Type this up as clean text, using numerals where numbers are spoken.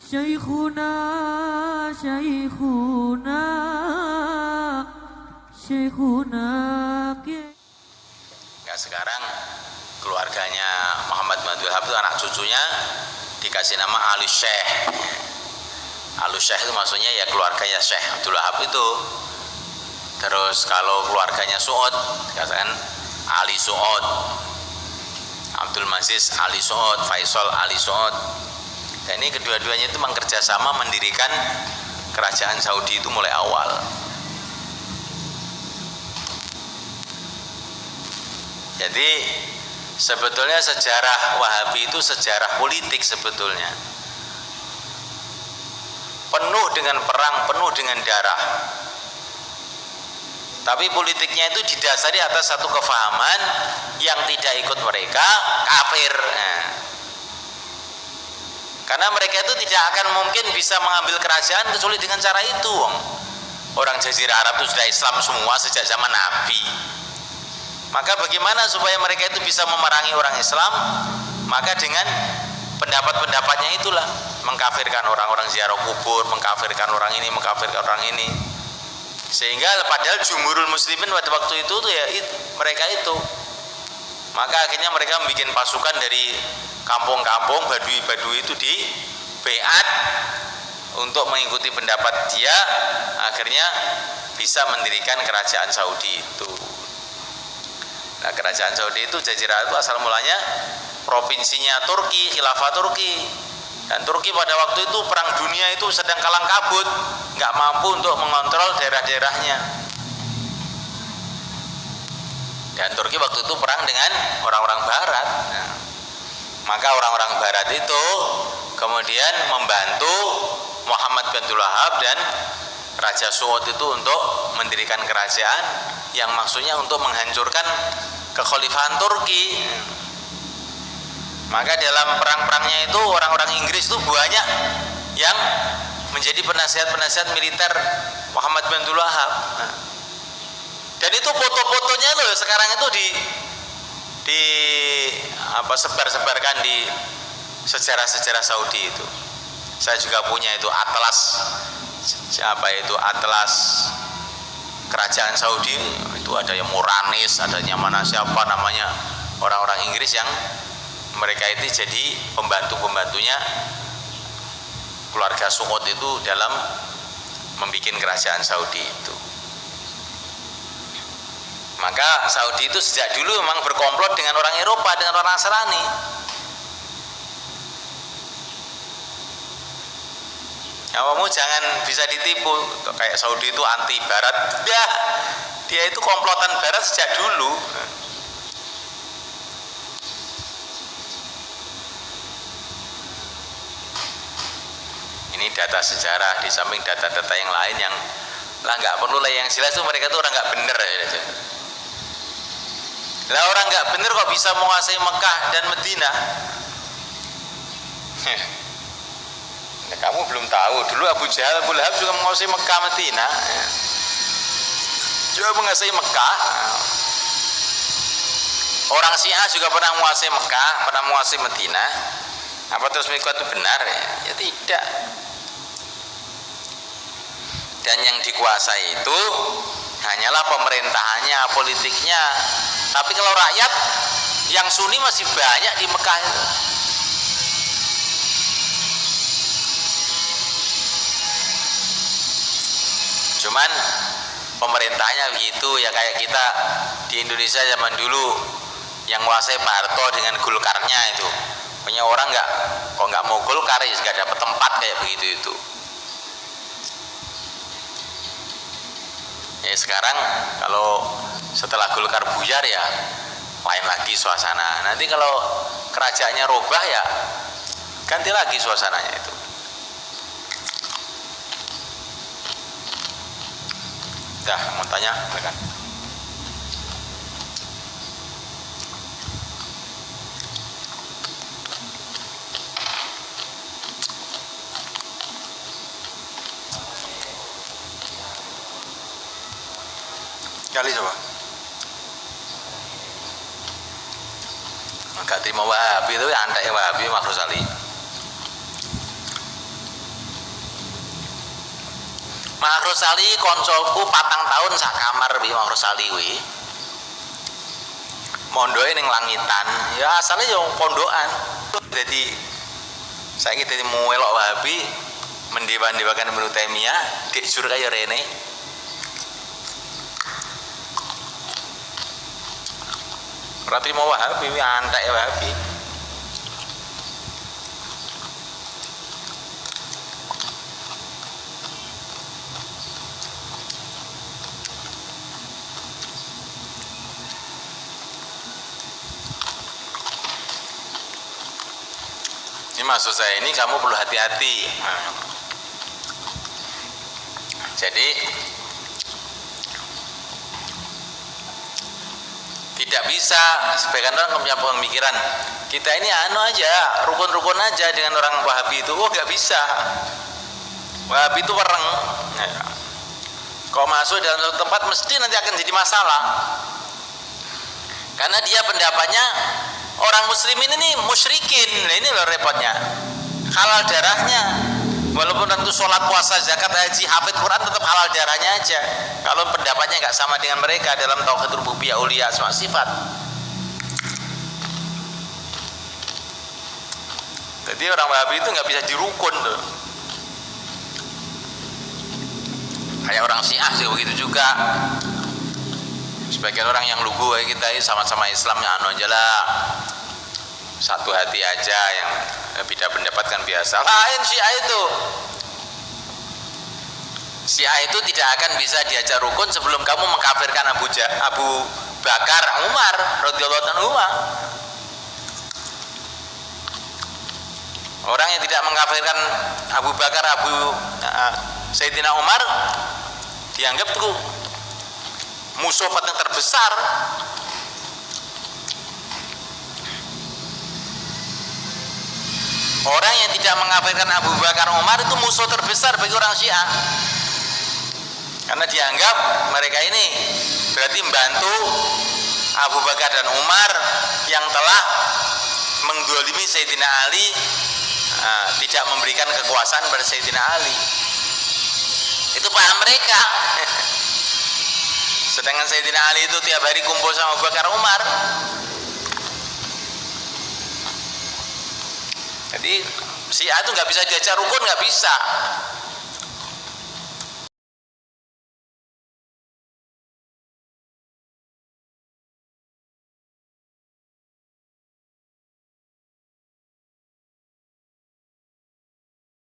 Syekhuna, Syekhuna, Syekhuna. Nah, sekarang keluarganya Muhammad bin Abdul Wahab itu anak cucunya dikasih nama Ali Syekh. Ali Syekh itu maksudnya ya keluarganya Syekh Abdul Wahab itu. Terus kalau keluarganya Suud dikatakan Ali Suud, Abdul Maziz Ali Suud, Faisal Ali Suud. Dan ini kedua-duanya itu bekerjasama mendirikan kerajaan Saudi itu mulai awal. Jadi sebetulnya sejarah Wahabi itu sejarah politik sebetulnya. Penuh dengan perang, penuh dengan darah. Tapi politiknya itu didasari atas satu kefahaman yang tidak ikut mereka kafir. Nah, karena mereka itu tidak akan mungkin bisa mengambil kerajaan kecuali dengan cara itu. Orang Jazirah Arab itu sudah Islam semua sejak zaman Nabi. Maka bagaimana supaya mereka itu bisa memerangi orang Islam? Maka dengan pendapat-pendapatnya itulah mengkafirkan orang-orang ziarah kubur, mengkafirkan orang ini, mengkafirkan orang ini. Sehingga padahal jumhurul muslimin pada waktu itu tuh ya mereka itu. Maka akhirnya mereka membuat pasukan dari kampung-kampung badui-badui itu di Beat untuk mengikuti pendapat dia, akhirnya bisa mendirikan kerajaan Saudi itu. Nah, kerajaan Saudi itu Jazirah itu asal mulanya provinsinya Turki, khilafah Turki. Dan Turki pada waktu itu perang dunia itu sedang kalang kabut, nggak mampu untuk mengontrol daerah-daerahnya. Dan Turki waktu itu perang dengan orang-orang Barat. Nah, maka orang-orang Barat itu kemudian membantu Muhammad bin Abdul Wahab dan Raja Suud itu untuk mendirikan kerajaan yang maksudnya untuk menghancurkan kekhalifahan Turki. Maka dalam perang-perangnya itu orang-orang Inggris itu banyak yang menjadi penasihat-penasihat militer Muhammad bin Abdul Wahab. Nah, dan itu foto-fotonya loh sekarang itu sebar-sebarkan di sejarah-sejarah Saudi itu. Saya juga punya itu atlas atlas kerajaan Saudi itu ada yang Muranis, adanya mana siapa namanya orang-orang Inggris yang mereka itu jadi pembantu-pembantunya keluarga Suud itu dalam membuat kerajaan Saudi itu. Maka Saudi itu sejak dulu memang berkomplot dengan orang Eropa, dengan orang Nasrani. Kamu jangan bisa ditipu kayak Saudi itu anti Barat. Ya, dia itu komplotan Barat sejak dulu. Ini data sejarah di samping data-data yang lain yang lah nggak perlu lah, yang jelas itu mereka tuh orang nggak bener aja. Lah orang nggak bener kok bisa menguasai Mekah dan Madinah? Nah, kamu belum tahu dulu Abu Jahal, Abu Lahab juga menguasai Mekah Madinah, juga menguasai Mekah. Orang Syiah juga pernah menguasai Mekah, pernah menguasai Madinah. Apa terus mereka itu benar? Ya tidak. Dan yang dikuasai itu hanyalah pemerintahannya, politiknya. Tapi kalau rakyat yang Sunni masih banyak di Mekah itu. Cuman pemerintahnya begitu ya, kayak kita di Indonesia zaman dulu yang menguasai Pak Harto dengan Golkarnya itu. Punya orang nggak mau Golkar ya nggak dapat tempat kayak begitu itu. Ya sekarang kalau setelah Golkar buyar ya lain lagi suasana. Nanti kalau kerajaannya robah ya ganti lagi suasananya itu. Dah, mau tanya, silakan. Kali coba. Enggak terima Wahabi itu ya antek Wahabi Makhrus Ali. Makhrus Ali koncoku 4 tahun sak kamar wi Makhrus Ali kuwi. Mondoke ning Langitan, ya asale yo pondokan. Jadi saiki dadi muelok Wahabi mendewa-dewakan Ibnu Taimiyah, dik jur kaya rene. Berarti mau Wahabi, antek Wahabi. Ini maksud saya, ini kamu perlu hati-hati. Jadi tidak bisa sebagian orang punya pemikiran kita ini aja rukun-rukun aja dengan orang Wahabi itu. Oh, nggak bisa. Wahabi itu wereng. Kalau masuk dalam satu tempat mesti nanti akan jadi masalah, karena dia pendapatnya orang muslimin ini musyrikin. Nah, ini loh repotnya, halal darahnya. Walaupun tentu sholat, puasa, zakat, haji, hafid Quran tetap halal darahnya aja kalau pendapatnya nggak sama dengan mereka dalam tauhid rububiyah, uluhiyah, asma sifat. Jadi orang Wahabi itu nggak bisa dirukun tuh. Kayak orang Syiah juga begitu juga. Sebagian orang yang lugu kayak kita ini sama-sama Islam, ya anu aja lah, satu hati aja, yang beda pendapat kan biasa. Lain Syiah itu. Syiah itu tidak akan bisa diajak rukun sebelum kamu mengkafirkan Abu Bakar Umar radhiyallahu anhu. Orang yang tidak mengkafirkan Abu Bakar Sayyidina Umar dianggap tuh musuh paling terbesar. Orang yang tidak mengkafirkan Abu Bakar Umar itu musuh terbesar bagi orang Syiah, karena dianggap mereka ini berarti membantu Abu Bakar dan Umar yang telah mendolimi Sayyidina Ali, tidak memberikan kekuasaan pada Sayyidina Ali. Itu paham mereka. Sedangkan Sayyidina Ali itu tiap hari kumpul sama Abu Bakar Umar. Jadi Syiah itu nggak bisa diajak rukun, nggak bisa.